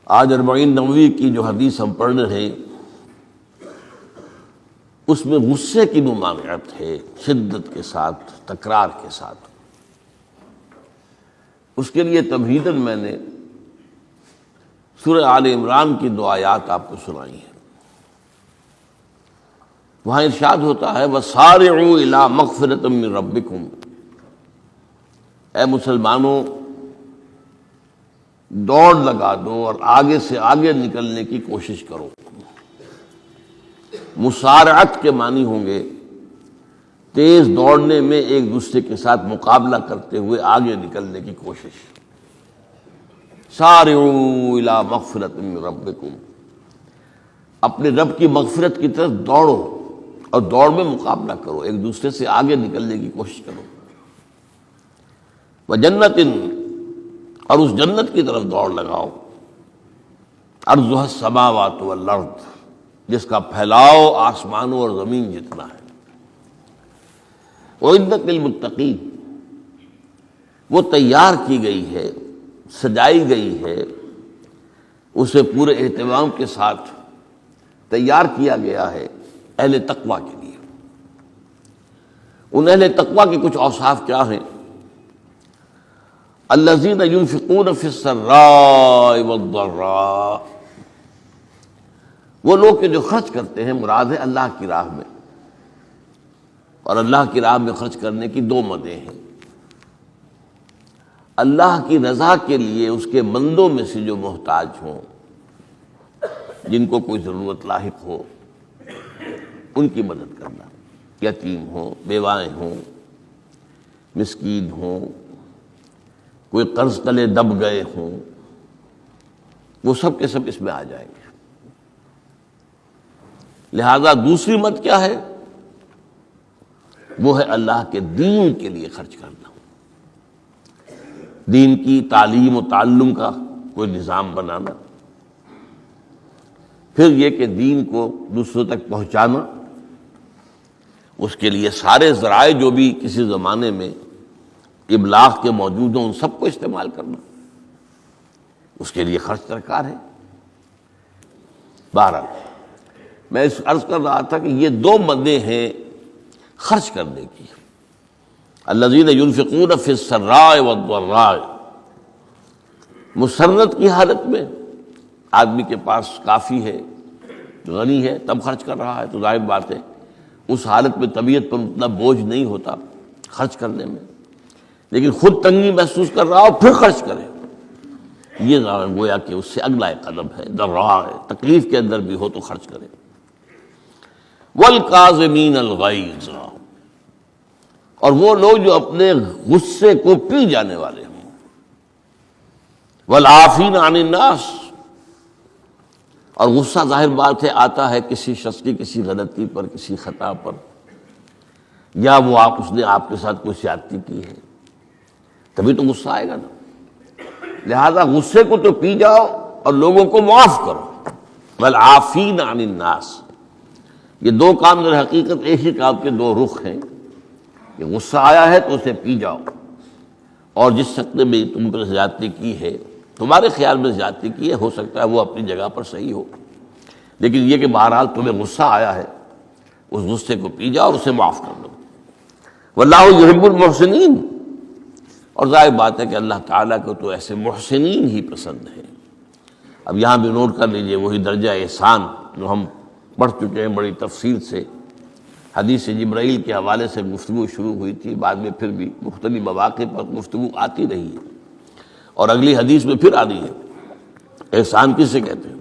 آج 40 نووی کی جو حدیث ہم پڑھ رہے ہیں اس میں غصے کی ممانعت ہے، شدت کے ساتھ، تکرار کے ساتھ۔ اس کے لیے تمہیداً میں نے سورہ آل عمران کی 2 آیات آپ کو سنائی ہیں۔ وہاں ارشاد ہوتا ہے وَسَارِعُوا إِلَىٰ مَغْفِرَةٍ مِّن رَبِّكُمْ، اے مسلمانوں دوڑ لگا دو اور آگے سے آگے نکلنے کی کوشش کرو۔ مسارعت کے معنی ہوں گے تیز دوڑنے میں ایک دوسرے کے ساتھ مقابلہ کرتے ہوئے آگے نکلنے کی کوشش۔ سارعوا الی مغفرۃ من ربکم، اپنے رب کی مغفرت کی طرف دوڑو اور دوڑ میں مقابلہ کرو، ایک دوسرے سے آگے نکلنے کی کوشش کرو۔ وجنت، اور اس جنت کی طرف دوڑ لگاؤ، عرضها السماوات والارض، جس کا پھیلاؤ آسمانوں اور زمین جتنا ہے۔ وَأُعِدَّتْ لِلْمُتَّقِينَ، وہ تیار کی گئی ہے، سجائی گئی ہے، اسے پورے اہتمام کے ساتھ تیار کیا گیا ہے اہل تقویٰ کے لیے۔ ان اہل تقویٰ کے کچھ اوصاف کیا ہیں؟ الذین ينفقون فی السراء والضراء، وہ لوگ کہ جو خرچ کرتے ہیں، مراد ہے اللہ کی راہ میں، اور اللہ کی راہ میں خرچ کرنے کی 2 مدیں ہیں۔ اللہ کی رضا کے لیے اس کے بندوں میں سے جو محتاج ہوں، جن کو کوئی ضرورت لاحق ہو، ان کی مدد کرنا، یتیم ہوں، بیوائیں ہوں، مسکین ہوں، کوئی قرض تلے دب گئے ہوں، وہ سب کے سب اس میں آ جائیں گے۔ لہذا دوسری مد کیا ہے؟ وہ ہے اللہ کے دین کے لیے خرچ کرنا، دین کی تعلیم و تعلم کا کوئی نظام بنانا، پھر یہ کہ دین کو دوسروں تک پہنچانا، اس کے لیے سارے ذرائع جو بھی کسی زمانے میں ابلاغ کے موجود ہوں ان سب کو استعمال کرنا، اس کے لیے خرچ درکار ہے۔ بہرحال میں اس عرض کر رہا تھا کہ یہ 2 مدیں ہیں خرچ کرنے کی۔ الذین ينفقون فی السراء والضراء، مسرت کی حالت میں آدمی کے پاس کافی ہے، غنی ہے، تب خرچ کر رہا ہے تو ظاہر بات ہے اس حالت میں طبیعت پر اتنا بوجھ نہیں ہوتا خرچ کرنے میں، لیکن خود تنگی محسوس کر رہا ہو پھر خرچ کرے، یہ گویا کہ اس سے اگلا ایک قدم ہے، ضراء ہے، تکلیف کے اندر بھی ہو تو خرچ کرے۔ والکاظمین الغیظ، اور وہ لوگ جو اپنے غصے کو پی جانے والے ہوں۔ والعافین عن الناس، اور غصہ ظاہر بات ہے آتا ہے کسی شخص کی کسی غلطی پر، کسی خطا پر، یا وہ اس نے آپ کے ساتھ کوئی زیادتی کی ہے، تبھی تو غصہ آئے گا نا۔ لہذا غصے کو تو پی جاؤ اور لوگوں کو معاف کرو۔ والعافین عن الناس، یہ 2 کام در حقیقت ایک ہی کام کے 2 رخ ہیں کہ غصہ آیا ہے تو اسے پی جاؤ، اور جس شخص نے بھی تم پر زیادتی کی ہے، تمہارے خیال میں زیادتی کی ہے، ہو سکتا ہے وہ اپنی جگہ پر صحیح ہو، لیکن یہ کہ بہرحال تمہیں غصہ آیا ہے، اس غصے کو پی جاؤ اور اسے معاف کر دو۔ واللہ یحب المحسنین، اور ظاہر بات ہے کہ اللہ تعالیٰ کو تو ایسے محسنین ہی پسند ہے۔ اب یہاں بھی نوٹ کر لیجئے وہی درجہ احسان جو ہم پڑھ چکے ہیں بڑی تفصیل سے، حدیث جبرائیل کے حوالے سے گفتگو شروع ہوئی تھی، بعد میں پھر بھی مختلف مواقع پر گفتگو آتی رہی ہے، اور اگلی حدیث میں پھر آ رہی ہے۔ احسان کسے کہتے ہیں؟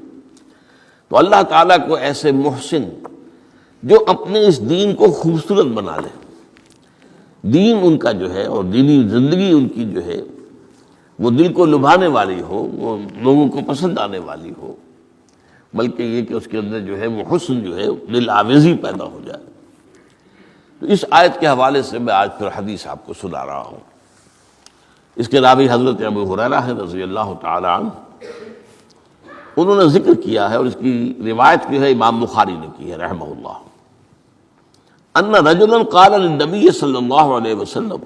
تو اللہ تعالیٰ کو ایسے محسن جو اپنے اس دین کو خوبصورت بنا لے، دین ان کا جو ہے اور دینی زندگی ان کی جو ہے وہ دل کو لبھانے والی ہو، وہ لوگوں کو پسند آنے والی ہو، بلکہ یہ کہ اس کے اندر جو ہے وہ حسن جو ہے دل آویزی پیدا ہو جائے۔ تو اس آیت کے حوالے سے میں آج پھر حدیث آپ کو سنا رہا ہوں۔ اس کے راوی حضرت ابو ہریرہ ہے رضی اللہ تعالی عنہ، انہوں نے ذکر کیا ہے، اور اس کی روایت جو ہے امام بخاری نے کی ہے رحمہ اللہ، ان رجلا قال للنبی صلی اللہ علیہ وسلم،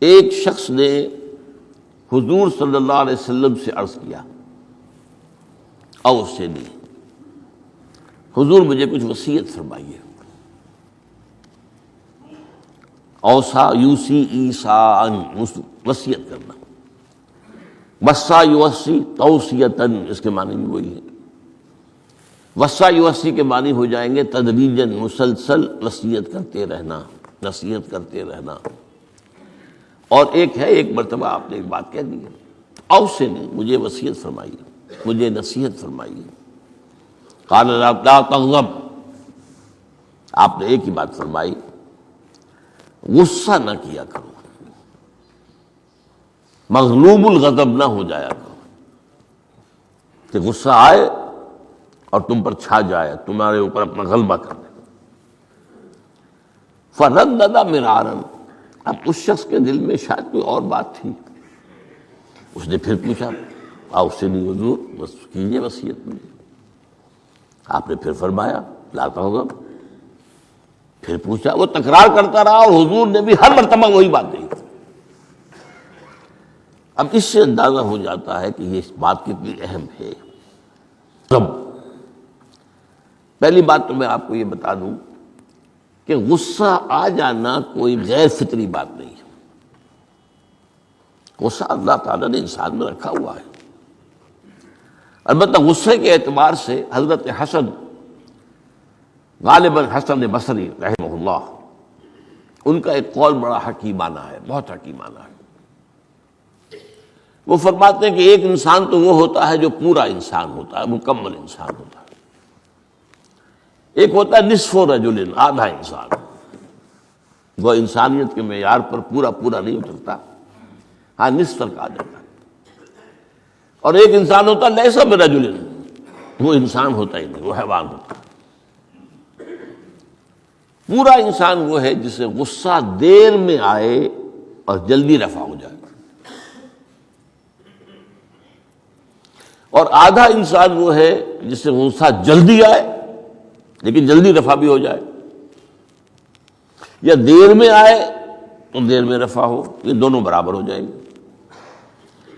ایک شخص نے حضور صلی اللہ علیہ وسلم سے عرض کیا، اوصنی، حضور مجھے کچھ وصیت فرمائیے۔ اوصا یوسی ایصاءً، وصیت کرنا، وصا یوصی توصیتاً، اس کے معنی بھی وہی ہے۔ وصا یوصی کے معنی ہو جائیں گے تدریجاً، مسلسل وصیت کرتے رہنا، نصیحت کرتے رہنا۔ اور ایک ہے، ایک مرتبہ آپ نے ایک بات کہہ دی ہے، اوصنی، مجھے وصیت فرمائیے، مجھے نصیحت فرمائیے۔ قال لا تغضب، آپ نے ایک ہی بات فرمائی، غصہ نہ کیا کرو، مغلوب الغضب نہ ہو جایا کرو، کہ غصہ آئے اور تم پر چھا جائے، تمہارے اوپر اپنا غلبہ کر دے۔ فردد مرارا، اب اس شخص کے دل میں شاید کوئی اور بات تھی، اس نے پھر پوچھا، اوصنی حضور، بس کیجیے وصیت مجھے۔ آپ نے پھر فرمایا لا تغضب، پھر پوچھا، وہ تکرار کرتا رہا اور حضور نے بھی ہر مرتبہ وہی بات کہی۔ اب اس سے اندازہ ہو جاتا ہے کہ یہ بات کتنی اہم ہے۔ پہلی بات تو میں آپ کو یہ بتا دوں کہ غصہ آ جانا کوئی غیر فطری بات نہیں ہے، غصہ اللہ تعالیٰ نے انسان میں رکھا ہوا ہے۔ البتہ غصے کے اعتبار سے حضرت حسن، غالباً حسن بصری رحمہ اللہ، ان کا ایک قول بڑا حکیمانہ ہے، بہت حکیمانہ ہے۔ وہ فرماتے ہیں کہ ایک انسان تو وہ ہوتا ہے جو پورا انسان ہوتا ہے، مکمل انسان ہوتا ہے، ایک ہوتا ہے نصف رجل، آدھا انسان، وہ انسانیت کے معیار پر پورا نہیں اترتا، ہاں نصف تک آ جاتا ہے۔ اور ایک انسان ہوتا ہے لیس برجل، وہ انسان ہوتا ہی نہیں، وہ حیوان ہوتا ہے۔ پورا انسان وہ ہے جسے غصہ دیر میں آئے اور جلدی رفع ہو جائے، اور آدھا انسان وہ ہے جسے غصہ جلدی آئے لیکن جلدی رفع بھی ہو جائے، یا دیر میں آئے تو دیر میں رفع ہو، یہ دونوں برابر ہو جائیں گے۔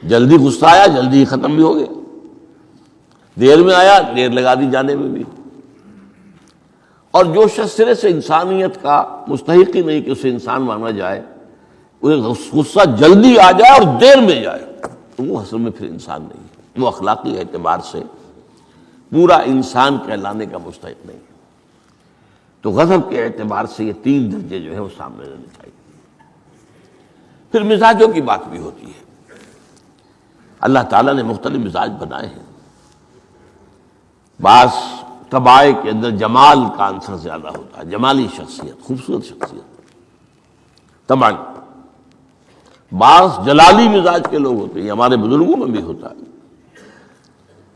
جلدی غصہ آیا، جلدی ہی ختم بھی ہو گیا، دیر میں آیا، دیر لگا دی جانے میں بھی۔ اور جو شخص سرے سے انسانیت کا مستحق ہی نہیں کہ اسے انسان مانا جائے، غصہ جلدی آ جائے اور دیر میں جائے، تو وہ اصل میں پھر انسان نہیں ہے، وہ اخلاقی اعتبار سے پورا انسان کہلانے کا مستحق نہیں ہے۔ تو غضب کے اعتبار سے یہ تین درجے جو ہے وہ سامنے رہنے چاہیے۔ پھر مزاجوں کی بات بھی ہوتی ہے، اللہ تعالیٰ نے مختلف مزاج بنائے ہیں۔ بعض طبائع کے اندر جمال کا عنصر زیادہ ہوتا ہے، جمالی شخصیت، خوبصورت شخصیت طبعاً۔ بعض جلالی مزاج کے لوگ ہوتے ہیں، یہ ہمارے بزرگوں میں بھی ہوتا ہے،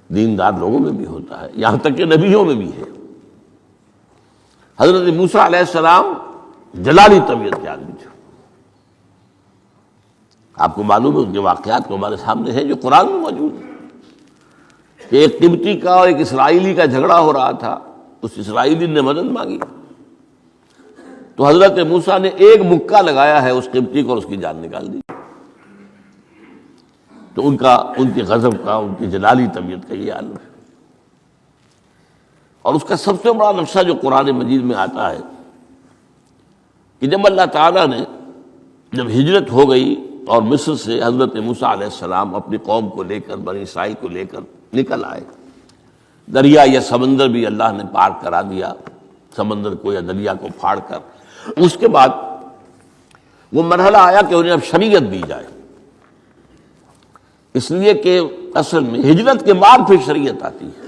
دیندار لوگوں میں بھی ہوتا ہے، یہاں تک کہ نبیوں میں بھی ہے۔ حضرت موسیٰ علیہ السلام جلالی طبیعت کے آدمی تھے، آپ کو معلوم ہے ان کے واقعات تو ہمارے سامنے ہیں جو قرآن میں موجود ہیں، کہ ایک قبطی کا اور ایک اسرائیلی کا جھگڑا ہو رہا تھا، اس اسرائیلی نے مدد مانگی تو حضرت موسیٰ نے ایک مکہ لگایا ہے اس قبطی کو اور اس کی جان نکال دی۔ تو ان کے غضب کا، ان کی جلالی طبیعت کا یہ عالم ہے۔ اور اس کا سب سے بڑا نقشہ جو قرآن مجید میں آتا ہے کہ جب اللہ تعالیٰ نے جب ہجرت ہو گئی اور مصر سے حضرت موسیٰ علیہ السلام اپنی قوم کو لے کر، بنی اسرائیل کو لے کر نکل آئے، دریا یا سمندر بھی اللہ نے پار کرا دیا، سمندر کو یا دریا کو پھاڑ کر، اس کے بعد وہ مرحلہ آیا کہ انہیں اب شریعت دی جائے، اس لیے کہ اصل میں ہجرت کے بعد پھر شریعت آتی ہے۔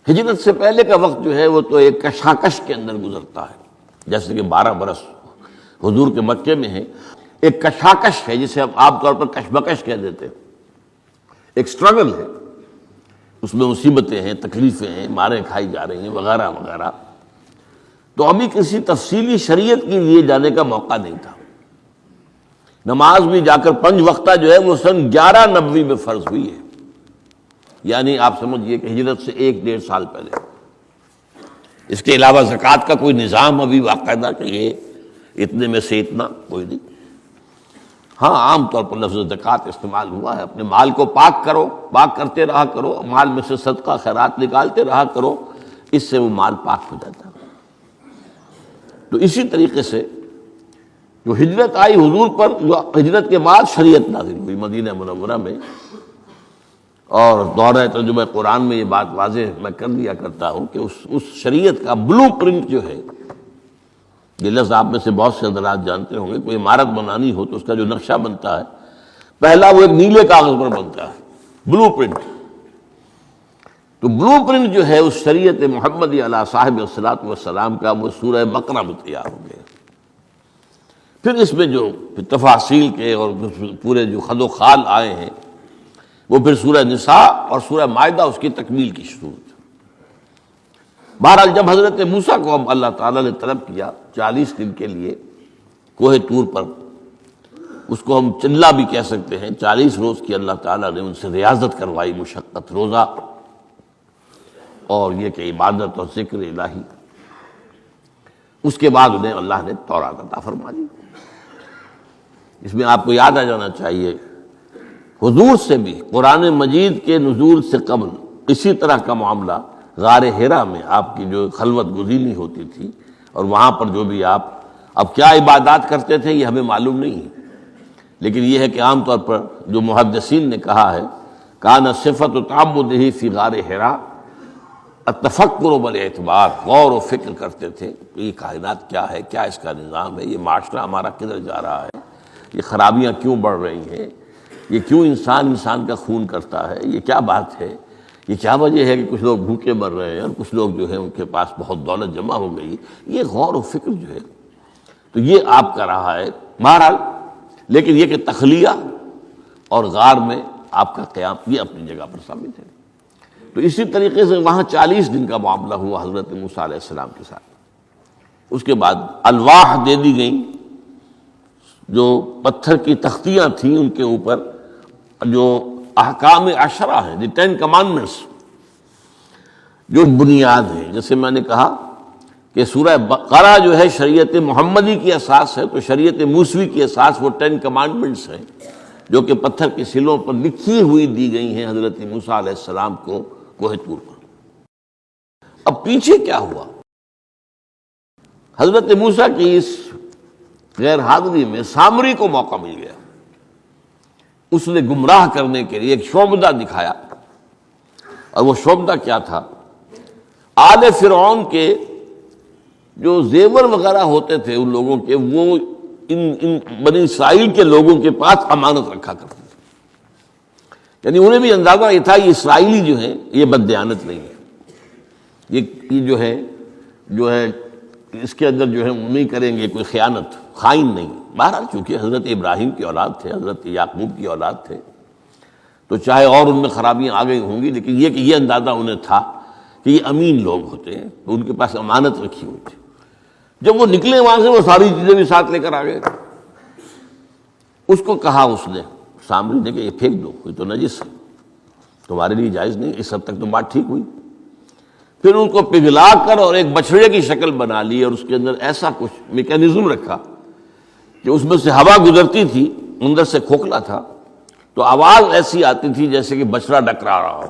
ہجرت سے پہلے کا وقت جو ہے وہ تو ایک کشاکش کے اندر گزرتا ہے، جیسے کہ 12 برس حضور کے مکے میں ہے، ایک کشاکش ہے جسے ہم عام طور پر کشمکش کہہ دیتے ہیں، ایک سٹرگل ہے، اس میں مصیبتیں ہیں، تکلیفیں ہیں، ماریں کھائی جا رہی ہیں وغیرہ وغیرہ۔ تو ابھی کسی تفصیلی شریعت کے لیے جانے کا موقع نہیں تھا۔ نماز بھی جا کر 5 وقتہ جو ہے وہ سن 1190 میں فرض ہوئی ہے، یعنی آپ سمجھئے کہ ہجرت سے 1-1.5 سال پہلے۔ اس کے علاوہ زکوٰۃ کا کوئی نظام ابھی باقاعدہ کہ یہ اتنے میں سے اتنا کوئی نہیں۔ ہاں عام طور پر لفظ زکوٰۃ استعمال ہوا ہے، اپنے مال کو پاک کرو، پاک کرتے رہا کرو، مال میں سے صدقہ خیرات نکالتے رہا کرو، اس سے وہ مال پاک ہو جاتا ہے۔ تو اسی طریقے سے جو ہجرت آئی حضور پر، جو ہجرت کے بعد شریعت نازل ہوئی مدینہ منورہ میں، اور دورہ ترجمہ قرآن میں یہ بات واضح میں کر دیا کرتا ہوں کہ اس شریعت کا بلو پرنٹ جو ہے، یہ لفظ آپ میں سے بہت سے حضرات جانتے ہوں گے، کوئی عمارت بنانی ہو تو اس کا جو نقشہ بنتا ہے پہلا وہ ایک نیلے کاغذ پر بنتا ہے، بلو پرنٹ۔ تو بلو پرنٹ جو ہے اس شریعت محمدی علی صاحب الصلاۃ والسلام کا، وہ سورہ بقرہ میں تیار ہو گیا۔ پھر اس میں جو تفاصیل کے اور پورے جو خد و خال آئے ہیں وہ پھر سورہ نساء اور سورہ مائدہ اس کی تکمیل کی صورت۔ بہرحال جب حضرت موسیٰ کو اب اللہ تعالیٰ نے طلب کیا 40 دن کے لیے کوہ طور پر، اس کو ہم چلہ بھی کہہ سکتے ہیں، 40 روز کی اللہ تعالیٰ نے ان سے ریاضت کروائی، مشقت، روزہ اور یہ کہ عبادت اور ذکر الہی۔ اس کے بعد انہیں اللہ نے تورات عطا فرما دی۔ اس میں آپ کو یاد آ جانا چاہیے حضور سے بھی قرآن مجید کے نزول سے قبل اسی طرح کا معاملہ غار حرا میں آپ کی جو خلوت گزینی ہوتی تھی، اور وہاں پر جو بھی آپ اب کیا عبادات کرتے تھے یہ ہمیں معلوم نہیں ہے، لیکن یہ ہے کہ عام طور پر جو محدثین نے کہا ہے کان صفت تعبدہ فی غار حرا التفکر والاعتبار، غور و فکر کرتے تھے یہ کائنات کیا ہے، کیا اس کا نظام ہے، یہ معاشرہ ہمارا کدھر جا رہا ہے، یہ خرابیاں کیوں بڑھ رہی ہیں، یہ کیوں انسان کا خون کرتا ہے، یہ کیا بات ہے، یہ کیا وجہ ہے کہ کچھ لوگ بھوکے مر رہے ہیں اور کچھ لوگ جو ہے ان کے پاس بہت دولت جمع ہو گئی، یہ غور و فکر جو ہے تو یہ آپ کا رہا ہے بہرحال۔ لیکن یہ کہ تخلیہ اور غار میں آپ کا قیام یہ اپنی جگہ پر ثابت ہے۔ تو اسی طریقے سے وہاں 40 دن کا معاملہ ہوا حضرت موسیٰ علیہ السلام کے ساتھ۔ اس کے بعد الواح دے دی گئیں، جو پتھر کی تختیاں تھیں ان کے اوپر جو احکام عشرہ ہیں، دی 10 کمانڈمنٹس، جو بنیاد ہیں۔ جیسے میں نے کہا کہ سورہ بقرہ جو ہے شریعت محمدی کی اساس ہے، تو شریعت موسوی کی اساس وہ 10 کمانڈمنٹس ہیں جو کہ پتھر کی سلوں پر لکھی ہوئی دی گئی ہیں حضرت موسیٰ علیہ السلام کو کوہ طور پر۔ اب پیچھے کیا ہوا؟ حضرت موسیٰ کی اس غیر حاضری میں سامری کو موقع مل گیا، اس نے گمراہ کرنے کے لیے ایک شعبدہ دکھایا، اور وہ شعبدہ کیا تھا؟ آل فرعون کے جو زیور وغیرہ ہوتے تھے ان لوگوں کے، وہ ان بنی اسرائیل کے لوگوں کے پاس امانت رکھا کرتے تھے، یعنی انہیں بھی اندازہ یہ تھا یہ اسرائیلی جو ہیں یہ بددیانت نہیں ہے، یہ جو ہے اس کے اندر جو ہے وہ نہیں کریں گے کوئی خیانت، خائن نہیں۔ بہرحال چونکہ حضرت ابراہیم کی اولاد تھے، حضرت یعقوب کی اولاد تھے، تو چاہے اور ان میں خرابیاں آ گئی ہوں گی، لیکن یہ کہ یہ اندازہ انہیں تھا کہ یہ امین لوگ ہوتے ہیں، تو ان کے پاس امانت رکھی ہوئی تھی۔ جب وہ نکلے وہاں سے وہ ساری چیزیں بھی ساتھ لے کر آ گئے۔ اس کو کہا اس نے سامری نے کہ یہ پھینک دو، یہ تو نجس ہے، تمہارے لیے جائز نہیں۔ اس حد تک تو بات ٹھیک ہوئی۔ پھر ان کو پگھلا کر اور ایک بچڑے کی شکل بنا لی، اور اس کے اندر ایسا کچھ میکینزم رکھا کہ اس میں سے ہوا گزرتی تھی، اندر سے کھوکھلا تھا، تو آواز ایسی آتی تھی جیسے کہ بچڑا ڈکرا رہا ہو۔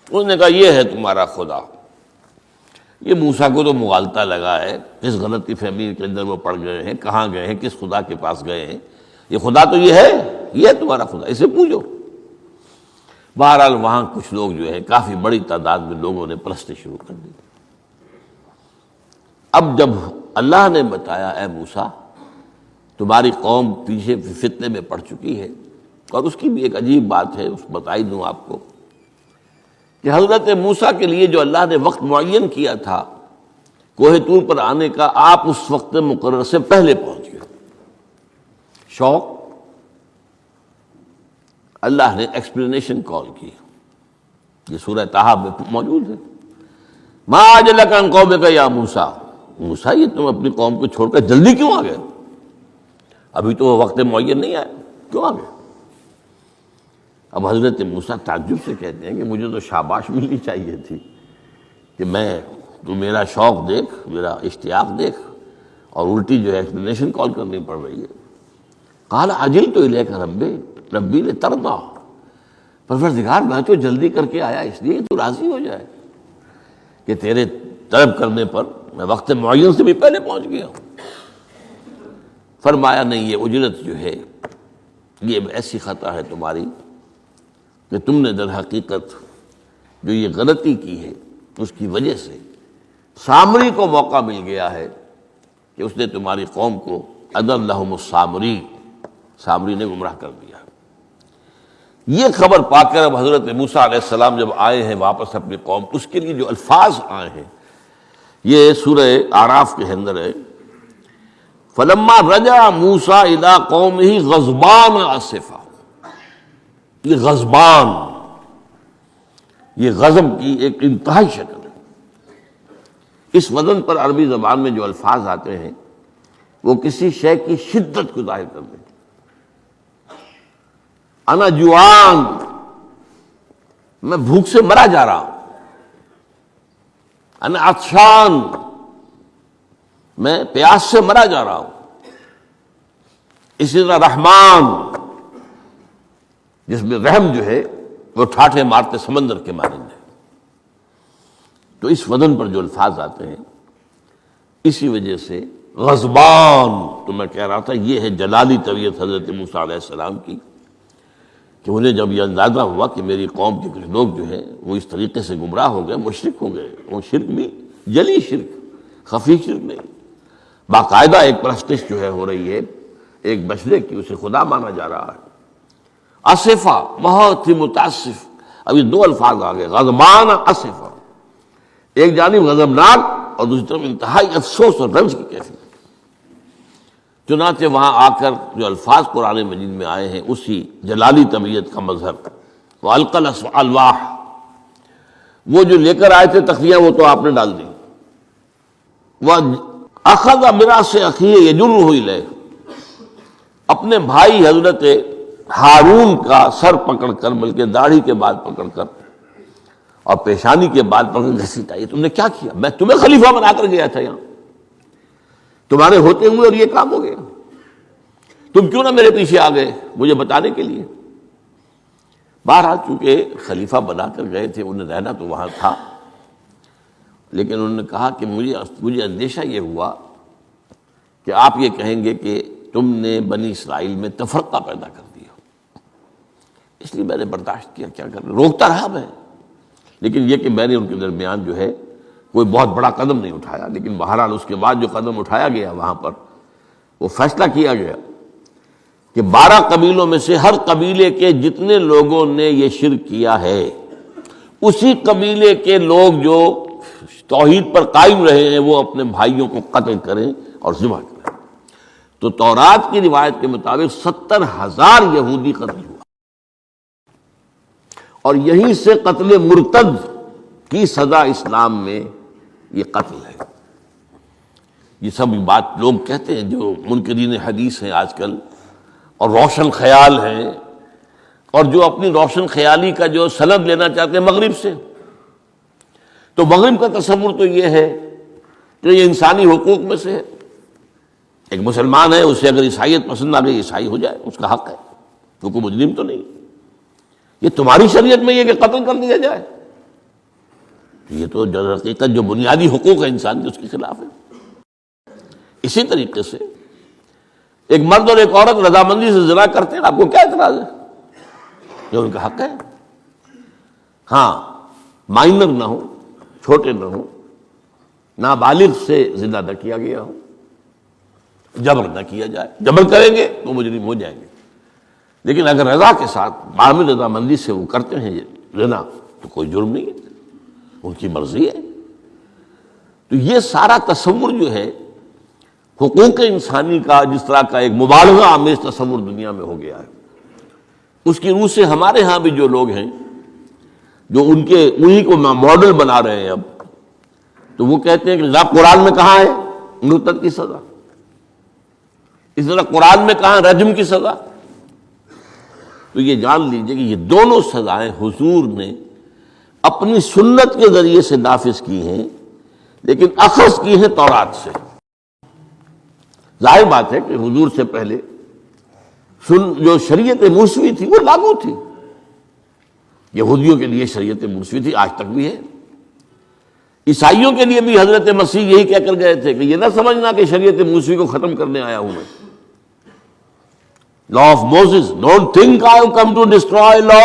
انہوں نے کہا یہ ہے تمہارا خدا۔ یہ موسیٰ کو تو مغالطہ لگا ہے، کس غلطی فہمی کے اندر وہ پڑ گئے ہیں، کہاں گئے ہیں، کس خدا کے پاس گئے ہیں، یہ خدا تو یہ ہے تمہارا خدا، اسے پوجو۔ بہرحال وہاں کچھ لوگ جو ہے کافی بڑی تعداد میں لوگوں نے پرستی شروع کر دی۔ اب جب اللہ نے بتایا اے موسیٰ تمہاری قوم پیچھے فتنے میں پڑ چکی ہے، اور اس کی بھی ایک عجیب بات ہے، اس بتائی دوں آپ کو کہ حضرت موسیٰ کے لیے جو اللہ نے وقت معین کیا تھا کوہ طور پر آنے کا، آپ اس وقت مقرر سے پہلے پہنچ گئے۔ شوق اللہ نے ایکسپلینیشن کال کی، یہ سورہ طٰہٰ میں موجود ہے۔ ما اعجلک عن قومک یا موسیٰ، موسیٰ یہ تم اپنی قوم کو چھوڑ کر جلدی کیوں آ گئے؟ ابھی تو وہ وقت معین نہیں آیا، کیوں آ گئے؟ اب حضرت موسیٰ تعجب سے کہتے ہیں کہ مجھے تو شاباش ملنی چاہیے تھی کہ تو میرا شوق دیکھ، میرا اشتیاق دیکھ، اور الٹی جو ہے ایکسپلینیشن کال کرنی پڑ رہی ہے۔ قال عجلت الیک ربی لترضی، پروردگار میں تو جلدی کر کے آیا اس لیے تو راضی ہو جائے کہ تیرے طلب کرنے پر میں وقت معین سے بھی پہلے پہنچ گیا ہوں۔ فرمایا نہیں، یہ اجرت جو ہے یہ ایسی خطا ہے تمہاری کہ تم نے در حقیقت جو یہ غلطی کی ہے اس کی وجہ سے سامری کو موقع مل گیا ہے کہ اس نے تمہاری قوم کو اضلهم السامری، سامری نے گمراہ کر دیا۔ یہ خبر پا کر اب حضرت موسیٰ علیہ السلام جب آئے ہیں واپس اپنی قوم، اس کے لیے جو الفاظ آئے ہیں یہ سورہ اعراف کے اندر ہے، فلما رجع موسیٰ الی قومہ غضبان اسفا۔ یہ غضبان، یہ غضب کی ایک انتہائی شکل ہے۔ اس وزن پر عربی زبان میں جو الفاظ آتے ہیں وہ کسی شے کی شدت کو ظاہر کرتے ہیں۔ انا جوعان، میں بھوک سے مرا جا رہا ہوں۔ انا عطشان، میں پیاس سے مرا جا رہا ہوں۔ اسی طرح رحمان، جس میں رحم جو ہے وہ ٹھاٹھے مارتے سمندر کے مانند ہے۔ تو اس وزن پر جو الفاظ آتے ہیں اسی وجہ سے غضبان، تو میں کہہ رہا تھا یہ ہے جلالی طبیعت حضرت موسیٰ علیہ السلام کی، کہ انہیں جب یہ اندازہ ہوا کہ میری قوم کے کچھ لوگ جو ہیں وہ اس طریقے سے گمراہ ہو گئے، مشرک ہو گئے، وہ شرک بھی جلی شرک، خفی شرک نہیں، باقاعدہ ایک پرستش جو ہے ہو رہی ہے ایک بشرے کی، اسے خدا مانا جا رہا ہے۔ اسفا، بہت ہی متاسف۔ ابھی دو الفاظ آ گئے، غضبان اسفا، ایک جانب غضبناک اور دوسری طرف انتہائی افسوس اور رنج کی کیفیت۔ چنانچہ وہاں آ کر جو الفاظ قرآن مجید میں آئے ہیں اسی جلالی طبیعت کا مظہر، وَأَلْقَى الْأَلْوَاحَ، وہ جو لے کر آئے تھے تختیاں وہ تو آپ نے ڈال دی۔ وَأَخَذَ بِرَأْسِ أَخِيهِ يَجُرُّهُ إِلَيْهِ، اپنے بھائی حضرت ہارون کا سر پکڑ کر، بلکہ داڑھی کے بعد پکڑ کر اور پیشانی کے بعد پکڑ کر گھسیٹا، یہ تم نے کیا کیا؟ میں تمہیں خلیفہ بنا کر گیا تھا یہاں، تمہارے ہوتے ہوئے اور یہ کام ہو گیا، تم کیوں نہ میرے پیچھے آ گئے مجھے بتانے کے لیے؟ بہرحال چونکہ خلیفہ بنا کر گئے تھے، انہیں رہنا تو وہاں تھا، لیکن انہوں نے کہا کہ مجھے اندیشہ یہ ہوا کہ آپ یہ کہیں گے کہ تم نے بنی اسرائیل میں تفرقہ پیدا کر دیا، اس لیے میں نے برداشت کیا، کیا کر روکتا رہا میں، لیکن یہ کہ میں نے ان کے درمیان جو ہے کوئی بہت بڑا قدم نہیں اٹھایا۔ لیکن بہرحال اس کے بعد جو قدم اٹھایا گیا وہاں پر وہ فیصلہ کیا گیا کہ 12 قبیلوں میں سے ہر قبیلے کے جتنے لوگوں نے یہ شرک کیا ہے اسی قبیلے کے لوگ جو توحید پر قائم رہے ہیں وہ اپنے بھائیوں کو قتل کریں اور ذبح کریں۔ تو تورات کی روایت کے مطابق 70,000 یہودی قتل ہوا، اور یہیں سے قتل مرتد کی سزا اسلام میں یہ قتل ہے۔ یہ سب بات لوگ کہتے ہیں جو منکرین حدیث ہیں آج کل اور روشن خیال ہیں، اور جو اپنی روشن خیالی کا جو سند لینا چاہتے ہیں مغرب سے، تو مغرب کا تصور تو یہ ہے کہ یہ انسانی حقوق میں سے ہے، ایک مسلمان ہے اسے اگر عیسائیت پسند آ گئی عیسائی ہو جائے، اس کا حق ہے، وہ کوئی مجرم تو نہیں۔ یہ تمہاری شریعت میں یہ کہ قتل کر دیا جائے، یہ تو در حقیقت جو بنیادی حقوق ہے انسان کے اس کے خلاف ہے۔ اسی طریقے سے ایک مرد اور ایک عورت رضامندی سے زنا کرتے ہیں، آپ کو کیا اعتراض ہے؟ یہ ان کا حق ہے۔ ہاں مائنر نہ ہو، چھوٹے نہ ہو، نابالغ سے زنا نہ کیا گیا ہو، جبر نہ کیا جائے، جبر کریں گے تو مجرم ہو جائیں گے، لیکن اگر رضا کے ساتھ باہمی رضامندی سے وہ کرتے ہیں زنا تو کوئی جرم نہیں ہے، ان کی مرضی ہے۔ تو یہ سارا تصور جو ہے حقوق انسانی کا جس طرح کا ایک مبالغہ آمیز تصور دنیا میں ہو گیا ہے، اس کی روح سے ہمارے ہاں بھی جو لوگ ہیں جو انہی کو ماڈل بنا رہے ہیں اب، تو وہ کہتے ہیں کہ جناب قرآن میں کہاں ہے مرتد کی سزا، اس طرح قرآن میں کہاں رجم کی سزا؟ تو یہ جان لیجئے کہ یہ دونوں سزائیں حضور نے اپنی سنت کے ذریعے سے نافذ کی ہیں، لیکن اخذ کی ہیں تورات سے۔ ظاہر بات ہے کہ حضور سے پہلے جو شریعت موسوی تھی وہ لاگو تھی. یہودیوں کے لیے شریعت موسوی تھی، آج تک بھی ہے. عیسائیوں کے لیے بھی حضرت مسیح یہی کہہ کر گئے تھے کہ یہ نہ سمجھنا کہ شریعت موسوی کو ختم کرنے آیا ہوں میں. Law of Moses, don't think I have come to destroy law.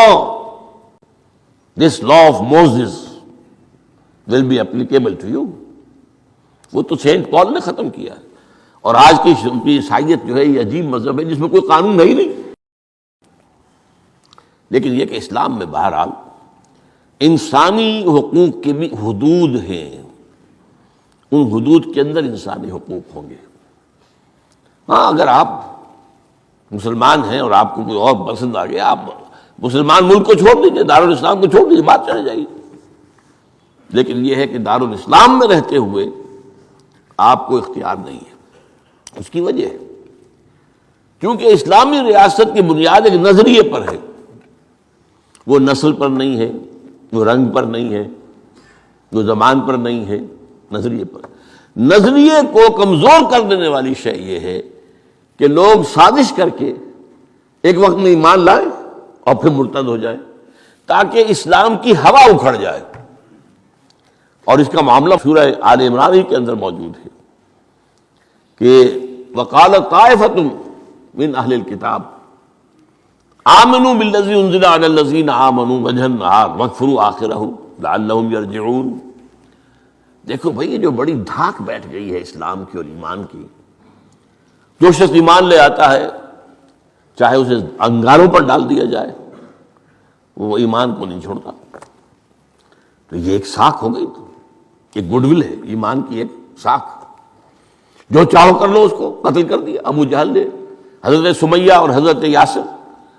This law of Moses will be applicable to you. وہ تو سینٹ پال نے ختم کیا ہے. اور آج کی عیسائیت جو ہے یہ عجیب مذہب ہے جس میں کوئی قانون ہے ہی نہیں. لیکن یہ کہ اسلام میں بہرحال انسانی حقوق کے بھی حدود ہیں، ان حدود کے اندر انسانی حقوق ہوں گے. ہاں اگر آپ مسلمان ہیں اور آپ کو کوئی اور پسند آ گیا، آپ مسلمان ملک کو چھوڑ دیجیے، دارالاسلام کو چھوڑ دیجیے، بات چلے جائے گی. لیکن یہ ہے کہ دارالاسلام میں رہتے ہوئے آپ کو اختیار نہیں ہے. اس کی وجہ ہے کیونکہ اسلامی ریاست کی بنیاد ایک نظریے پر ہے. وہ نسل پر نہیں ہے، وہ رنگ پر نہیں ہے، وہ زبان پر نہیں ہے، نظریے پر. نظریے کو کمزور کر دینے والی شے یہ ہے کہ لوگ سازش کر کے ایک وقت میں ایمان لائیں اور پھر مرتد ہو جائیں تاکہ اسلام کی ہوا اکھڑ جائے. اور اس کا معاملہ سورہ آل عمران ہی کے اندر موجود ہے کہ وقالت طائفۃ من اہل الکتاب آمنوا بالذی انزل علی الذین آمنوا وجہ النہار واکفروا آخرہ لعلہم یرجعون. دیکھو بھائی یہ جو بڑی دھاک بیٹھ گئی ہے اسلام کی اور ایمان کی. جو شخص ایمان لے آتا ہے چاہے اسے انگاروں پر ڈال دیا جائے وہ ایمان کو نہیں چھوڑتا. تو یہ ایک ساکھ ہو گئی، ایک گڈ ول ہے ایمان کی، ایک ساکھ. جو چاہو کر لو، اس کو قتل کر دیا. ابو جہل نے حضرت سمیہ اور حضرت یاسر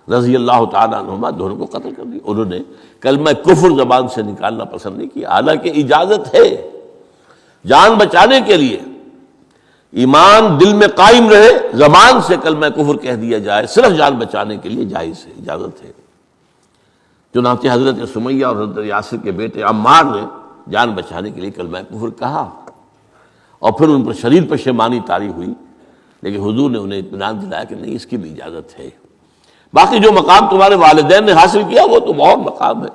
رضی اللہ تعالیٰ عنہما دونوں کو قتل کر دیا. انہوں نے کلمہ کفر زبان سے نکالنا پسند نہیں کیا، حالانکہ اجازت ہے جان بچانے کے لیے. ایمان دل میں قائم رہے، زبان سے کلمہ کفر کہہ دیا جائے صرف جان بچانے کے لیے جائز ہے، اجازت ہے. چنانچہ حضرت سمیہ اور حضرت یاسر کے بیٹے عمار نے جان بچانے کے لیے کلمہ کفر کہا اور پھر ان پر شدید پشیمانی طاری ہوئی. لیکن حضور نے انہیں اطمینان دلایا کہ نہیں، اس کی بھی اجازت ہے. باقی جو مقام تمہارے والدین نے حاصل کیا وہ تو بہت مقام ہے،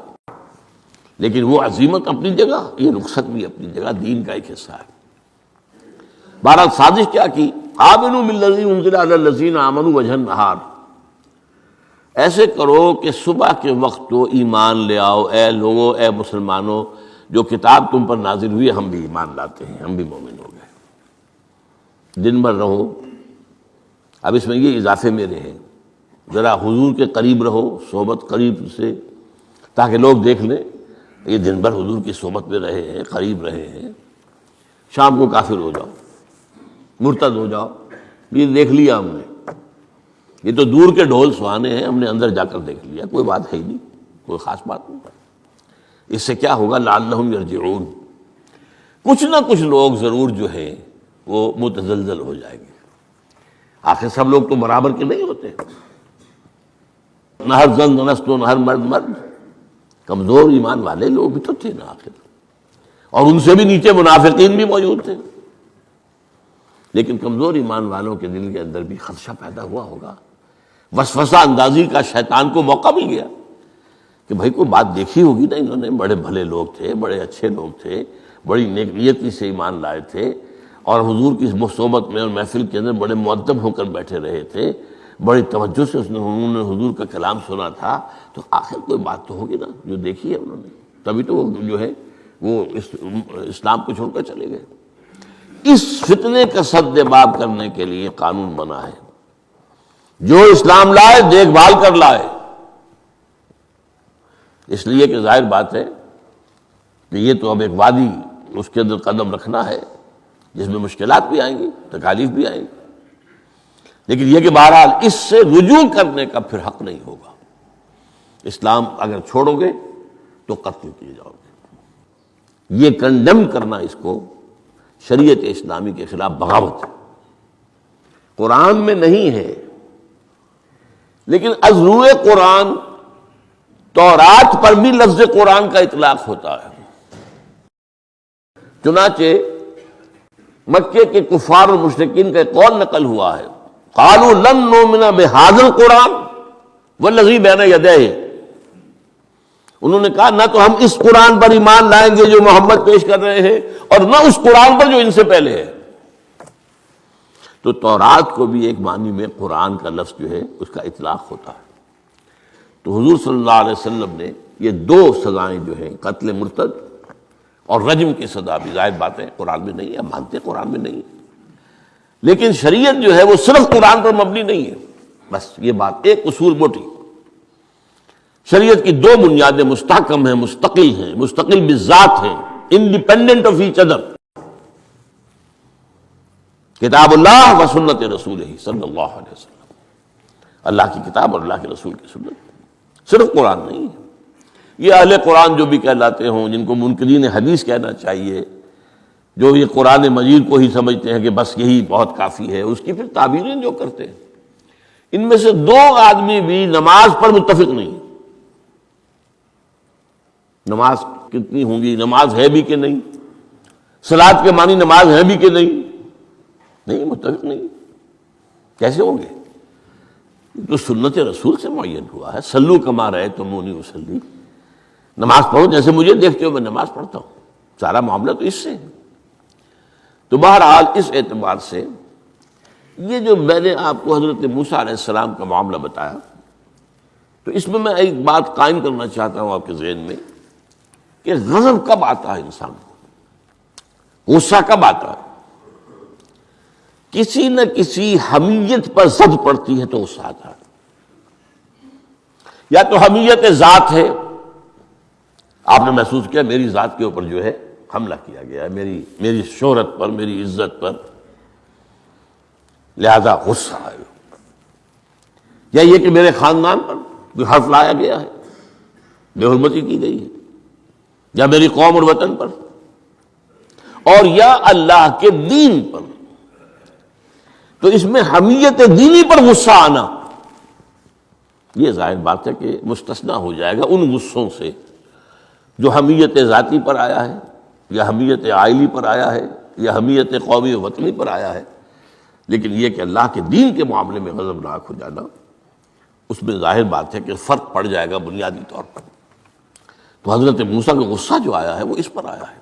لیکن وہ عظیمت اپنی جگہ، یہ رخصت بھی اپنی جگہ، دین کا ایک حصہ ہے. بہرحال سازش کیا کی؟ آمنوا بالذی انزل علی الذین آمنوا وجہ النہار. ایسے کرو کہ صبح کے وقت تو ایمان لے آؤ، اے لوگو، اے مسلمانوں، جو کتاب تم پر نازل ہوئی ہم بھی ایمان لاتے ہیں، ہم بھی مومن ہو گئے. دن بھر رہو. اب اس میں یہ اضافے میرے ہیں، ذرا حضور کے قریب رہو، صحبت قریب سے، تاکہ لوگ دیکھ لیں یہ دن بھر حضور کی صحبت میں رہے ہیں، قریب رہے ہیں. شام کو کافر ہو جاؤ، مرتد ہو جاؤ، یہ دیکھ لیا ہم نے، یہ تو دور کے ڈھول سہانے ہیں، ہم نے اندر جا کر دیکھ لیا، کوئی بات ہے ہی نہیں، کوئی خاص بات نہیں. اس سے کیا ہوگا؟ لعلہم یرجعون. کچھ نہ کچھ لوگ ضرور جو ہیں وہ متزلزل ہو جائیں گے. آخر سب لوگ تو برابر کے نہیں ہوتے، نہ ہر زن نست و نہ ہر مرد مرد. کمزور ایمان والے لوگ بھی تو تھے نا آخر، اور ان سے بھی نیچے منافقین بھی موجود تھے. لیکن کمزور ایمان والوں کے دل کے اندر بھی خدشہ پیدا ہوا ہوگا، وسوسہ اندازی کا شیطان کو موقع مل گیا کہ بھائی کوئی بات دیکھی ہوگی نا، انہوں نے بڑے بھلے لوگ تھے، بڑے اچھے لوگ تھے، بڑی نیک نیتی سے ایمان لائے تھے، اور حضور کی صحبت میں اور محفل کے اندر بڑے مؤدب ہو کر بیٹھے رہے تھے، بڑی توجہ سے انہوں نے حضور کا کلام سنا تھا. تو آخر کوئی بات تو ہوگی نا جو دیکھی ہے انہوں نے، تبھی تو وہ جو ہے وہ اسلام کو چھوڑ کر چلے گئے. اس فتنے کا سد باب کرنے کے لیے قانون بنا ہے، جو اسلام لائے دیکھ بھال کر لائے. اس لیے کہ ظاہر بات ہے کہ یہ تو اب ایک وادی، اس کے اندر قدم رکھنا ہے جس میں مشکلات بھی آئیں گی، تکالیف بھی آئیں گی. لیکن یہ کہ بہرحال اس سے رجوع کرنے کا پھر حق نہیں ہوگا. اسلام اگر چھوڑو گے تو قتل کیے جاؤ گے. یہ کنڈم کرنا اس کو شریعت اسلامی کے خلاف بغاوت ہے. قرآن میں نہیں ہے، لیکن از روئے قرآن تورات پر بھی لفظ قرآن کا اطلاق ہوتا ہے. چنانچہ مکے کے کفار اور مشرکین کا قول نقل ہوا ہے قالوا لن نؤمن بهذا القرآن والذی بین یدیہ، انہوں نے کہا نہ تو ہم اس قرآن پر ایمان لائیں گے جو محمد پیش کر رہے ہیں، اور نہ اس قرآن پر جو ان سے پہلے ہے۔ تو تورات کو بھی ایک معنی میں قرآن کا لفظ جو ہے اس کا اطلاق ہوتا ہے۔ تو حضور صلی اللہ علیہ وسلم نے یہ دو سزائیں جو ہیں، قتل مرتد اور رجم کی سزا بھی، ظاہر بات ہے قرآن میں نہیں ہے، ہم مانتے ہیں قرآن میں نہیں ہے، لیکن شریعت جو ہے وہ صرف قرآن پر مبنی نہیں ہے۔ بس یہ بات ایک اصول موٹی، شریعت کی دو بنیادیں مستحکم ہیں، مستقل بالذات ہیں، انڈیپینڈنٹ آف ایچ ادر، کتاب اللہ و سنت رسولہ صلی اللہ علیہ وسلم، اللہ کی کتاب اور اللہ کے رسول کی سنت، صرف قرآن نہیں ہے۔ یہ اہل قرآن جو بھی کہلاتے ہوں، جن کو منکرین حدیث کہنا چاہیے، جو یہ قرآن مجید کو ہی سمجھتے ہیں کہ بس یہی بہت کافی ہے، اس کی پھر تعبیریں جو کرتے ہیں، ان میں سے دو آدمی بھی نماز پر متفق نہیں۔ نماز کتنی ہوں گی، نماز ہے بھی کہ نہیں، صلاۃ کے معنی نماز ہے بھی کہ نہیں، متفق نہیں، کیسے ہوں گے؟ تو سنت رسول سے معین ہوا ہے، صلو کما رأیتمونی اصلی، نماز پڑھو جیسے مجھے دیکھتے ہو میں نماز پڑھتا ہوں، سارا معاملہ تو اس سے ہے۔ تو بہرحال اس اعتبار سے یہ جو میں نے آپ کو حضرت موسیٰ علیہ السلام کا معاملہ بتایا، تو اس میں میں ایک بات قائم کرنا چاہتا ہوں آپ کے ذہن میں، کہ غضب کب آتا ہے انسان کو، غصہ کب آتا ہے؟ کسی نہ کسی حمیت پر زد پڑتی ہے تو غصہ آتا ہے، یا تو حمیت ذات ہے، آپ نے محسوس کیا میری ذات کے اوپر جو ہے حملہ کیا گیا ہے، میری شہرت پر، میری عزت پر، لہذا غصہ آئے، یا یہ کہ میرے خاندان پر کوئی حرف لایا گیا ہے، بے حرمتی کی گئی ہے، یا میری قوم اور وطن پر، اور یا اللہ کے دین پر، تو اس میں حمیت دینی پر غصہ آنا یہ ظاہر بات ہے کہ مستثنیٰ ہو جائے گا ان غصوں سے جو حمیت ذاتی پر آیا ہے، یا حمیت عائلی پر آیا ہے، یا حمیت قومی و وطنی پر آیا ہے۔ لیکن یہ کہ اللہ کے دین کے معاملے میں غضبناک ہو جانا، اس میں ظاہر بات ہے کہ فرق پڑ جائے گا بنیادی طور پر۔ تو حضرت موسیٰ کا غصہ جو آیا ہے وہ اس پر آیا ہے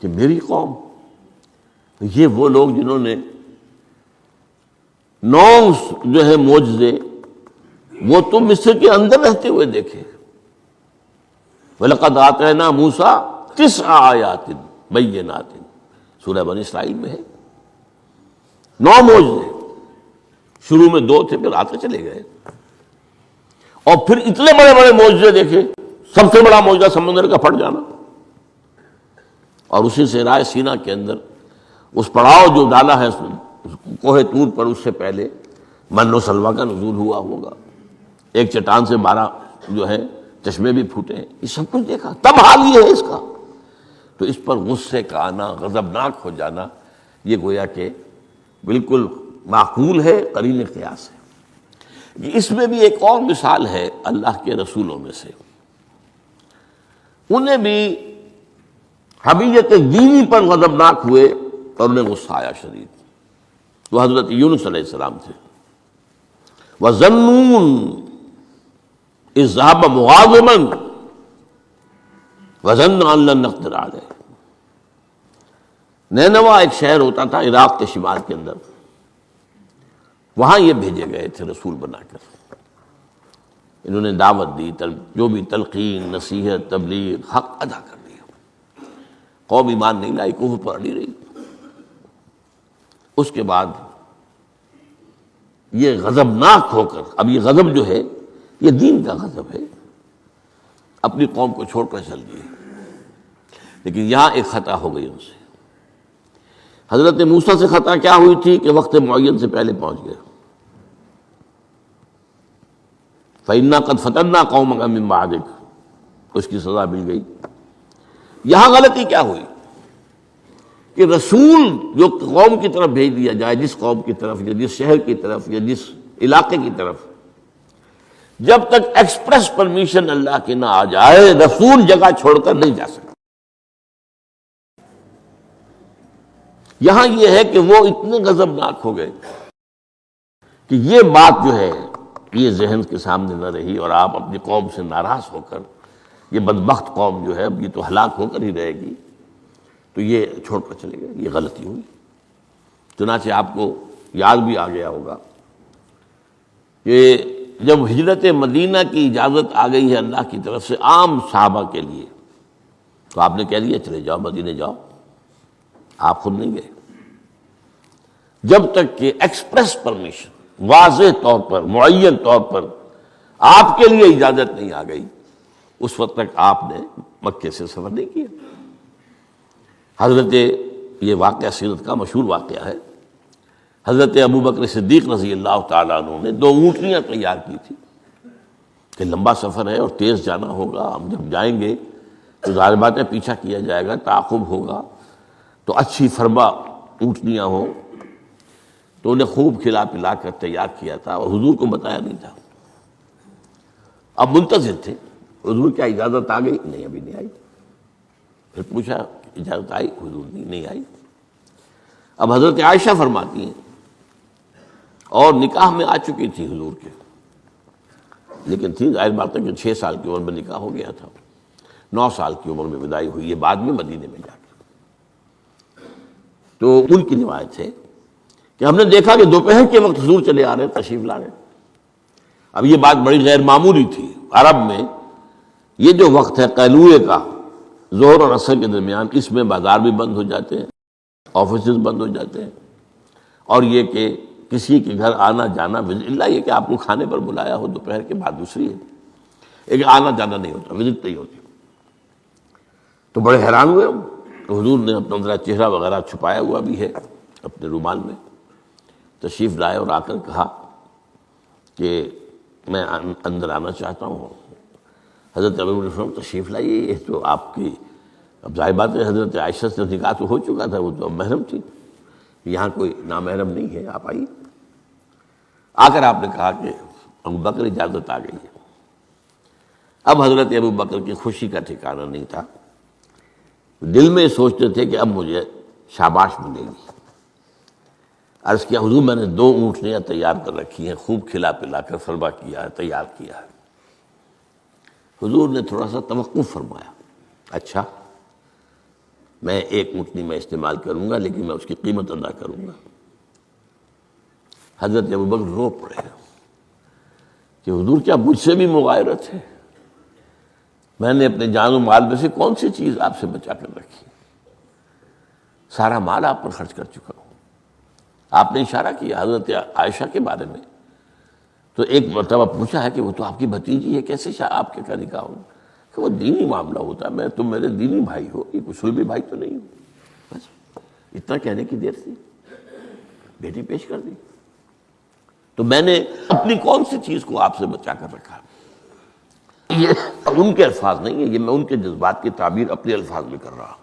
کہ میری قوم، یہ وہ لوگ جنہوں نے 9 جو ہے معجزے وہ تو مصر کے اندر رہتے ہوئے دیکھے، وَلَقَدْ آتَيْنَا مُوسَىٰ 9 آیات بینات، سورہ بنی اسرائیل میں ہے 9 معجزے، شروع میں 2 تھے، پھر آتے چلے گئے، اور پھر اتنے بڑے بڑے معجزے دیکھے۔ سب سے بڑا معجزہ سمندر کا پھٹ جانا، اور اسی سے رائے سینا کے اندر اس پڑاؤ جو ڈالا ہے کوہ طور پر، اس سے پہلے من و سلویٰ کا نزول ہوا ہوگا، ایک چٹان سے 12 جو ہے چشمے بھی پھوٹے ہیں، یہ سب کچھ دیکھا، تب حال یہ ہے اس کا۔ تو اس پر غصے کا آنا، غضبناک ہو جانا، یہ گویا کہ بالکل معقول ہے، قرین قیاس ہے۔ اس میں بھی ایک اور مثال ہے اللہ کے رسولوں میں سے، انہیں بھی حمیت دینی پر غضبناک ہوئے اور انہیں غصہ آیا شدید۔ وہ حضرت یونس علیہ السلام تھے، وَظَنُّونَ إِذْ ذَهَبَ مُغَاضِبًا وَظَنَّ أَن لَّن نَّقْدِرَ عَلَيْهِ۔ نینوا ایک شہر ہوتا تھا عراق کے شمال کے اندر، وہاں یہ بھیجے گئے تھے رسول بنا کر، انہوں نے دعوت دی، جو بھی تلقین، نصیحت، تبلیغ، حق ادا کر دیا، قوم ایمان نہیں لائی، کفر پر اڑی رہی۔ اس کے بعد یہ غضبناک ہو کر، اب یہ غضب جو ہے یہ دین کا غضب ہے، اپنی قوم کو چھوڑ کر چل دیے، لیکن یہاں ایک خطا ہو گئی ان سے۔ حضرت موسیٰ سے خطا کیا ہوئی تھی کہ وقت معین سے پہلے پہنچ گئے، فَإِنَّا قَدْ فَتَنَّا قَوْمَكَ مِن بَعْدِكَ، اس کی سزا مل گئی۔ یہاں غلطی کیا ہوئی کہ رسول جو قوم کی طرف بھیج دیا جائے، جس قوم کی طرف یا جس شہر کی طرف یا جس علاقے کی طرف، جب تک ایکسپریس پرمیشن اللہ کی نہ آ جائے، رسول جگہ چھوڑ کر نہیں جا سکتا۔ یہاں یہ ہے کہ وہ اتنے غضبناک ہو گئے کہ یہ بات جو ہے یہ ذہن کے سامنے نہ رہی اور آپ اپنی قوم سے ناراض ہو کر یہ بدبخت قوم جو ہے اب یہ تو ہلاک ہو کر ہی رہے گی تو یہ چھوڑ کر چلے گئے، یہ غلطی ہوئی۔ چنانچہ آپ کو یاد بھی آ گیا ہوگا کہ جب ہجرت مدینہ کی اجازت آ گئی ہے اللہ کی طرف سے عام صحابہ کے لیے، تو آپ نے کہہ دیا چلے جاؤ مدینے جاؤ، آپ خود نہیں گئے جب تک کہ ایکسپریس پرمیشن، واضح طور پر معین طور پر آپ کے لیے اجازت نہیں آ گئی، اس وقت تک آپ نے مکے سے سفر نہیں کیا۔ حضرت یہ واقعہ سیرت کا مشہور واقعہ ہے، حضرت ابوبکر صدیق رضی اللہ تعالیٰ عنہ نے 2 اونٹنیاں تیار کی تھی کہ لمبا سفر ہے اور تیز جانا ہوگا، ہم جب جائیں گے تو ظاہر بات ہے پیچھا کیا جائے گا، تعاقب ہوگا، تو اچھی فربا اونٹنیاں ہوں، تو انہیں خوب کھلا پلا کر تیار کیا تھا اور حضور کو بتایا نہیں تھا۔ اب منتظر تھے حضور کیا اجازت آ گئی؟ نہیں ابھی نہیں آئی۔ پھر پوچھا اجازت آئی؟ حضور نہیں آئی۔ اب حضرت عائشہ فرماتی ہیں اور نکاح میں آ چکی تھی حضور کے، لیکن تھی ظاہر بات ہے کہ 6 سال کی عمر میں نکاح ہو گیا تھا، 9 سال کی عمر میں وداعی ہوئی ہے بعد میں مدینے میں جا کے۔ تو ان کی روایت ہے کہ ہم نے دیکھا کہ دوپہر کے وقت حضور چلے آ رہے، تشریف لا رہے۔ اب یہ بات بڑی غیر معمولی تھی، عرب میں یہ جو وقت ہے قیلولے کا، ظہر اور عصر کے درمیان، اس میں بازار بھی بند ہو جاتے ہیں، آفیسز بند ہو جاتے ہیں، اور یہ کہ کسی کے گھر آنا جانا، اللہ یہ کہ آپ کو کھانے پر بلایا ہو دوپہر کے بعد دوسری ہے، ایک آنا جانا نہیں ہوتا، وزٹ نہیں ہوتی۔ تو بڑے حیران ہوئے ہم، تو حضور نے اپنا ذرا چہرہ وغیرہ چھپایا ہوا بھی ہے اپنے رومال میں، تشریف لائے اور آ کر کہا کہ میں اندر آنا چاہتا ہوں۔ حضرت ابو تشریف لائیے، یہ تو آپ کی اب ظاہر بات ہے حضرت عائشہ سے نکاح تو ہو چکا تھا، وہ تو اب محرم تھی، یہاں کوئی نامحرم نہیں ہے، آپ آئیے۔ آ کر آپ نے کہا کہ ابو بکر اجازت آ گئی ہے۔ اب حضرت ابو بکر کی خوشی کا ٹھکانہ نہیں تھا، دل میں سوچتے تھے کہ اب مجھے شاباش ملے گی۔ عرض کیا حضور میں نے 2 اونٹنیاں تیار کر رکھی ہیں، خوب کھلا پلا کر فرما کیا ہے، تیار کیا ہے۔ حضور نے تھوڑا سا توقف فرمایا، اچھا میں 1 اونٹنی میں استعمال کروں گا لیکن میں اس کی قیمت ادا کروں گا۔ حضرت ابوبکر رو پڑے کہ حضور کیا مجھ سے بھی مغایرت ہے؟ میں نے اپنے جان و مال میں سے کون سی چیز آپ سے بچا کر رکھی؟ سارا مال آپ پر خرچ کر چکا ہوں۔ آپ نے اشارہ کیا حضرت عائشہ کے بارے میں، تو ایک مرتبہ پوچھا ہے کہ وہ تو آپ کی بھتیجی ہے، کیسے آپ کے کا نکاح ہو؟ کہ وہ دینی معاملہ ہوتا ہے، تم میرے دینی بھائی ہو، یہ کوئی سلبی بھائی تو نہیں ہو۔ بس اتنا کہنے کی دیر تھی، بیٹی پیش کر دی۔ تو میں نے اپنی کون سی چیز کو آپ سے بچا کر رکھا؟ یہ ان کے الفاظ نہیں ہے، یہ میں ان کے جذبات کی تعبیر اپنے الفاظ میں کر رہا ہوں،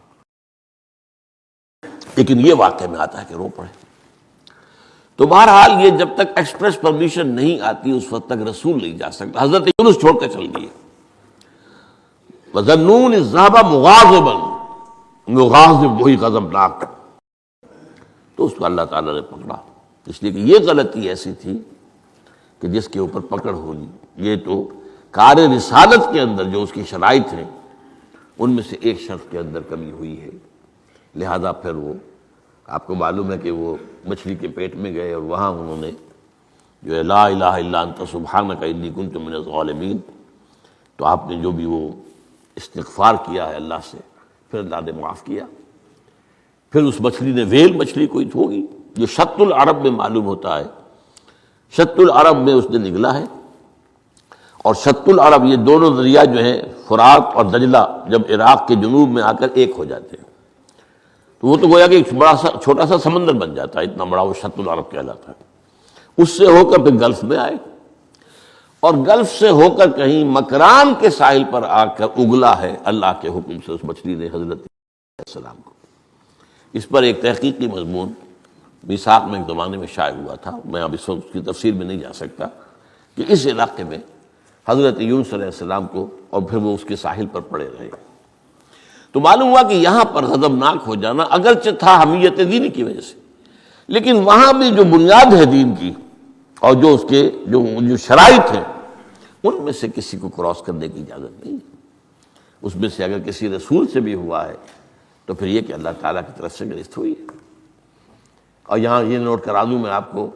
لیکن یہ واقعہ میں آتا ہے کہ رو پڑے۔ تو بہرحال یہ جب تک ایکسپریس پرمیشن نہیں آتی اس وقت تک رسول نہیں جا سکتا۔ حضرت یونس چھوڑ کر چل دیے، وَظَنُّونِ الذَّهَبَ مُغَاضِبًا، مغاضب وہی غضبناک، تو اس کو اللہ تعالیٰ نے پکڑا، اس لیے کہ یہ غلطی ایسی تھی کہ جس کے اوپر پکڑ ہونی۔ یہ تو کار رسالت کے اندر جو اس کی شرائط ہیں ان میں سے ایک شرط کے اندر کمی ہوئی ہے، لہذا پھر وہ آپ کو معلوم ہے کہ وہ مچھلی کے پیٹ میں گئے اور وہاں انہوں نے جو ہے لا الہ الا انت سبحانک انی کنت من الظالمین، تو آپ نے جو بھی وہ استغفار کیا ہے اللہ سے، پھر اللہ نے معاف کیا۔ پھر اس مچھلی نے، ویل مچھلی کوئی ہوگی جو شط العرب میں معلوم ہوتا ہے، شط العرب میں اس نے نگلا ہے، اور شط العرب یہ دونوں دریا جو ہیں فرات اور دجلہ جب عراق کے جنوب میں آ کر ایک ہو جاتے ہیں تو وہ تو گویا کہ ایک بڑا سا چھوٹا سا سمندر بن جاتا ہے، اتنا بڑا وہ شط العرب کہلاتا ہے۔ اس سے ہو کر پھر گلف میں آئے، اور گلف سے ہو کر کہیں مکران کے ساحل پر آ کر اگلا ہے اللہ کے حکم سے اس مچھلی نے حضرت علیہ السلام کو۔ اس پر ایک تحقیقی مضمون میثاق میں ایک زمانے میں شائع ہوا تھا، میں اب اس وقت اس کی تفسیر میں نہیں جا سکتا، کہ اس علاقے میں حضرت یونس علیہ السلام کو اور پھر وہ اس کے ساحل پر پڑے رہے۔ تو معلوم ہوا کہ یہاں پر غضبناک ہو جانا اگرچہ تھا حمیت دینی کی وجہ سے، لیکن وہاں بھی جو بنیاد ہے دین کی اور جو اس کے جو شرائط ہیں ان میں سے کسی کو کراس کرنے کی اجازت نہیں ہے۔ اس میں سے اگر کسی رسول سے بھی ہوا ہے تو پھر یہ کہ اللہ تعالیٰ کی طرف سے گرفت ہوئی ہے۔ اور یہاں یہ نوٹ کرا دوں میں آپ کو،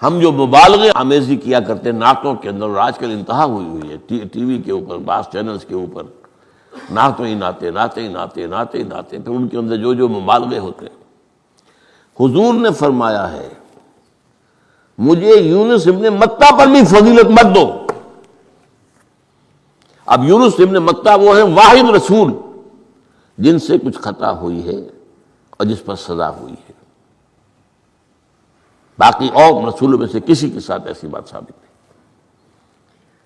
ہم جو مبالغے آمیزی کیا کرتے ہیں نعتوں کے اندر، اور آج کل انتہا ہوئی ہے ٹی وی کے اوپر، بعض چینلز کے اوپر نعتوں ہی نعتیں، نعتیں ہی نعتیں، نعتیں ہی نعتیں، پھر ان کے اندر جو مبالغے ہوتے ہیں۔ حضور نے فرمایا ہے مجھے یونس ابن متہ پر بھی فضیلت مت دو۔ اب یونس ابن متہ وہ ہیں واحد رسول جن سے کچھ خطا ہوئی ہے اور جس پر سزا ہوئی ہے، باقی اور رسولوں میں سے کسی کے ساتھ ایسی بات ثابت نہیں۔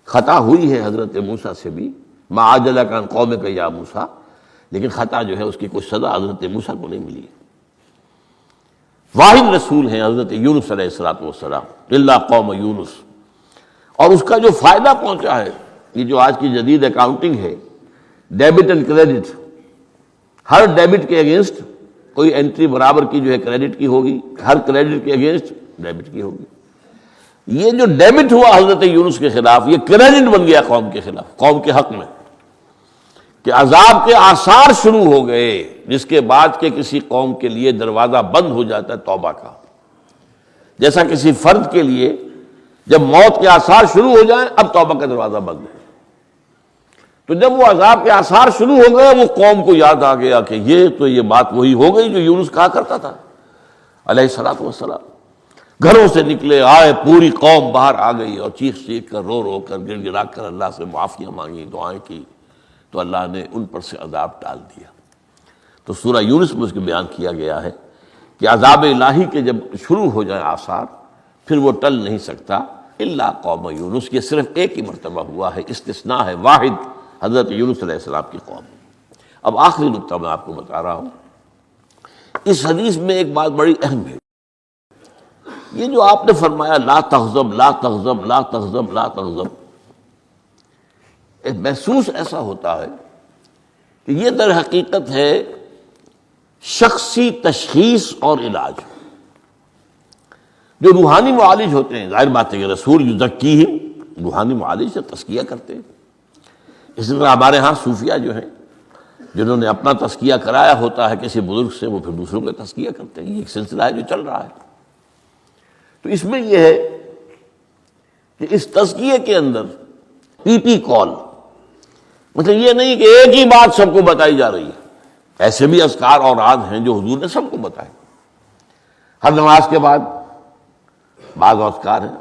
خطا ہوئی ہے حضرت موسیٰ سے بھی، ما عجلک عن قومک یا موسیٰ، لیکن خطا جو ہے اس کی کوئی سزا حضرت موسیٰ کو نہیں ملی ہے۔ واحد رسول ہیں حضرت یونس علیہ السلام، الا قوم یونس۔ اور اس کا جو فائدہ پہنچا ہے، یہ جو آج کی جدید اکاؤنٹنگ ہے، debit and credit, Hare debit کے اگینسٹ کوئی انٹری برابر کی جو ہے کریڈٹ کی ہوگی، ہر کریڈٹ کے اگینسٹ ڈیبٹ کی ہوگی۔ یہ جو ڈیبٹ ہوا حضرت یونس کے خلاف، یہ کریڈٹ بن گیا قوم کے خلاف، قوم کے حق میں، کہ عذاب کے آثار شروع ہو گئے، جس کے بعد کہ کسی قوم کے لیے دروازہ بند ہو جاتا ہے توبہ کا۔ جیسا کسی فرد کے لیے جب موت کے آثار شروع ہو جائیں اب توبہ کا دروازہ بند ہے، تو جب وہ عذاب کے آثار شروع ہو گئے وہ قوم کو یاد آ گیا کہ یہ بات وہی ہو گئی جو یونس کہا کرتا تھا علیہ الصلوۃ والسلام۔ گھروں سے نکلے آئے، پوری قوم باہر آ گئی اور چیخ چیخ کر، رو رو کر، گر گرا کر اللہ سے معافیاں مانگی، دعائیں کی، تو اللہ نے ان پر سے عذاب ٹال دیا۔ تو سورہ یونس میں اس کو بیان کیا گیا ہے کہ عذاب الہی کے جب شروع ہو جائے آثار پھر وہ ٹل نہیں سکتا، الا قوم یونس۔ یہ صرف ایک ہی مرتبہ ہوا ہے، استثناء ہے واحد، حضرت یونس علیہ السلام کی قوم۔ اب آخری نقطہ میں آپ کو بتا رہا ہوں، اس حدیث میں ایک بات بڑی اہم ہے، یہ جو آپ نے فرمایا لا تغضب لا تغضب لا تغضب لا تغضب، ایک محسوس ایسا ہوتا ہے کہ یہ در حقیقت ہے شخصی تشخیص اور علاج۔ جو روحانی معالج ہوتے ہیں، ظاہر بات ہے کہ رسول یزکیہم، روحانی معالج سے تزکیہ کرتے ہیں۔ اسی طرح ہمارے ہاں صوفیہ جو ہیں، جنہوں نے اپنا تزکیہ کرایا ہوتا ہے کسی بزرگ سے، وہ پھر دوسروں کا تزکیہ کرتے ہیں۔ یہ ایک سلسلہ ہے جو چل رہا ہے۔ تو اس میں یہ ہے کہ اس تزکیے کے اندر پی پی کال، مطلب یہ نہیں کہ ایک ہی بات سب کو بتائی جا رہی ہے۔ ایسے بھی اذکار اور راز ہیں جو حضور نے سب کو بتائے۔ ہر نماز کے بعد بعض اذکار ہیں،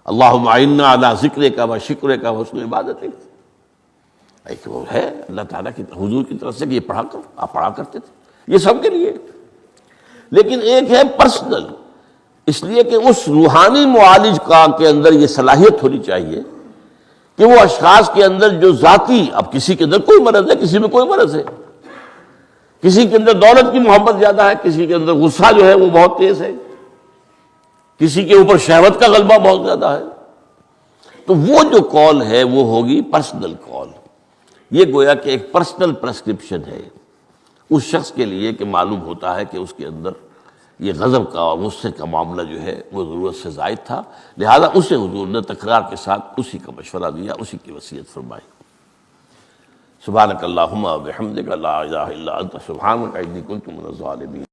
اللہم اعنا علی ذکرک و شکرک و حسن عبادتک، ایک وہ ہے اللہ تعالیٰ کی حضور کی طرف سے کہ یہ پڑھا کرو، آپ پڑھا کرتے تھے، یہ سب کے لیے۔ لیکن ایک ہے پرسنل، اس لیے کہ اس روحانی معالج کا کے اندر یہ صلاحیت ہونی چاہیے کہ وہ اشخاص کے اندر جو ذاتی، اب کسی کے اندر کوئی مرض ہے، کسی میں کوئی مرض ہے، کسی کے اندر دولت کی محبت زیادہ ہے، کسی کے اندر غصہ جو ہے وہ بہت تیز ہے، کسی کے اوپر شہوت کا غلبہ بہت زیادہ ہے، تو وہ جو کال ہے وہ ہوگی پرسنل کال۔ یہ گویا کہ ایک پرسنل پرسکرپشن ہے اس شخص کے لیے کہ معلوم ہوتا ہے کہ اس کے اندر یہ غضب کا اور غصے کا معاملہ جو ہے وہ ضرورت سے زائد تھا، لہذا اسے حضور نے تکرار کے ساتھ اسی کا مشورہ دیا، اسی کی وصیت فرمائی۔ سبحانک اللہم و بحمدک لا الہ الا انت سبحانک انی کنت من الظالمین۔